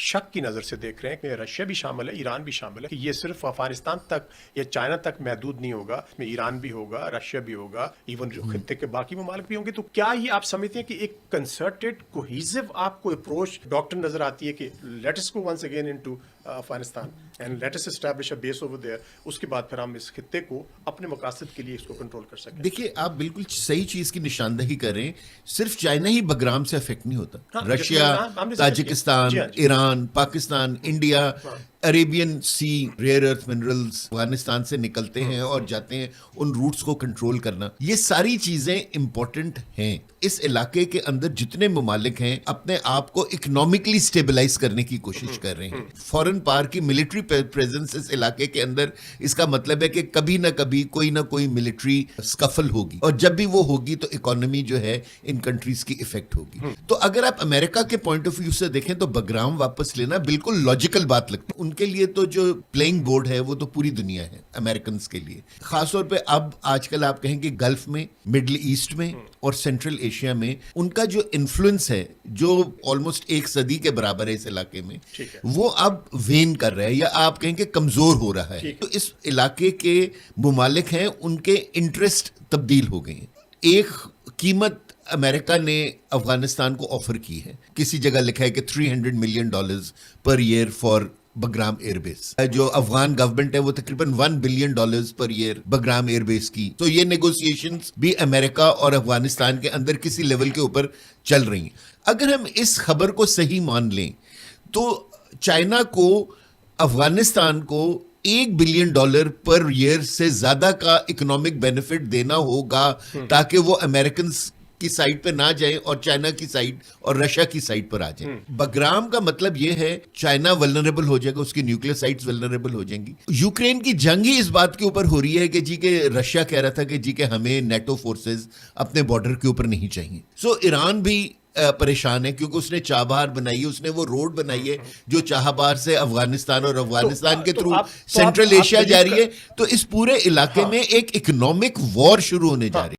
शक की नज़र से देख रहे हैं कि रशिया भी शामिल है, ईरान भी शामिल है, कि ये सिर्फ अफगानिस्तान तक या चाइना तक महदूद नहीं होगा, इसमें ईरान भी होगा, रशिया भी होगा, इवन खत्ते के बाकी ममालिक भी होंगे। तो क्या ये आप समझते हैं कि एक कंसर्टेड कोहेसिव आपको अप्रोच डॉक्टर नजर आती है कि let us go once again into Afghanistan and let us establish a base over there, उसके बाद फिर हम इस खत्ते को अपने मकासद के लिए इसको कंट्रोल कर सकें? देखिए, आप बिल्कुल सही चीज की निशानदही कर रहे हैं। सिर्फ चाइना ही बगराम से अफेक्ट नहीं होता, हाँ, रशिया, हमने ताजिकिस्तान, जी हाँ, जी। ईरान, पाकिस्तान, इंडिया, अरेबियन सी रेयर अर्थ मिनरल्स अफगानिस्तान से निकलते हैं और जाते हैं, उन रूट्स को कंट्रोल करना, ये सारी चीजें इंपॉर्टेंट हैं। इस इलाके के अंदर जितने ममालिक हैं अपने आप को इकोनॉमिकली स्टेबलाइज करने की कोशिश कर रहे हैं। फॉरेन पावर की मिलिट्री प्रेजेंस इस इलाके के अंदर, इसका मतलब है कि कभी ना कभी कोई ना कोई मिलिट्री स्कफल होगी, और जब भी वो होगी तो इकोनॉमी जो है इन कंट्रीज की इफेक्ट होगी। तो अगर आप अमेरिका के पॉइंट ऑफ व्यू से देखें तो बगराम वापस लेना बिल्कुल लॉजिकल बात लगती है। उनके लिए तो जो प्लेइंग बोर्ड है वो तो पूरी दुनिया है अमेरिकन के लिए, खासतौर पे अब आजकल आप कहेंगे गल्फ में, मिडल ईस्ट में और सेंट्रल एशिया में उनका जो इन्फ्लुएंस है, जो ऑलमोस्ट एक सदी के बराबर है इस इलाके में, वो अब वेन कर रहा है या आप कहेंगे कमजोर हो रहा है। तो इस इलाके के मुमालिक हैं, उनके इंटरेस्ट तब्दील हो गए हैं। एक कीमत अमेरिका ने अफगानिस्तान को ऑफर की है, किसी जगह लिखा है कि $300 million per year for Bagram airbase. जो अफगान गवर्नमेंट है वो तकरीबन $1 billion per year Bagram airbase की। तो ये नेगोशिएशंस भी अमेरिका और अफगानिस्तान के अंदर किसी लेवल के ऊपर चल रही हैं। अगर हम इस खबर को सही मान लें तो चाइना को अफगानिस्तान को $1 बिलियन पर ईयर से ज्यादा का इकोनॉमिक बेनिफिट देना होगा ताकि वो अमेरिकन की साइड पे ना जाए और चाइना की साइड और रशिया की साइड पर आ जाए। बगराम का मतलब यह है चाइना वल्नरेबल हो जाएगा, उसकी न्यूक्लियर साइट्स वल्नरेबल हो जाएंगी। यूक्रेन की जंग ही इस बात के ऊपर हो रही है कि जी के रशिया कह रहा था कि जी के हमें नेटो फोर्सेस अपने बॉर्डर के ऊपर नहीं चाहिए। सो ईरान भी परेशान है क्योंकि उसने चाबहार बनाई है, उसने वो रोड बनाई है जो चाबहार से अफगानिस्तान और अफगानिस्तान के थ्रू सेंट्रल एशिया जा रही है। तो इस पूरे इलाके में एक इकोनॉमिक वॉर शुरू होने जा रही है।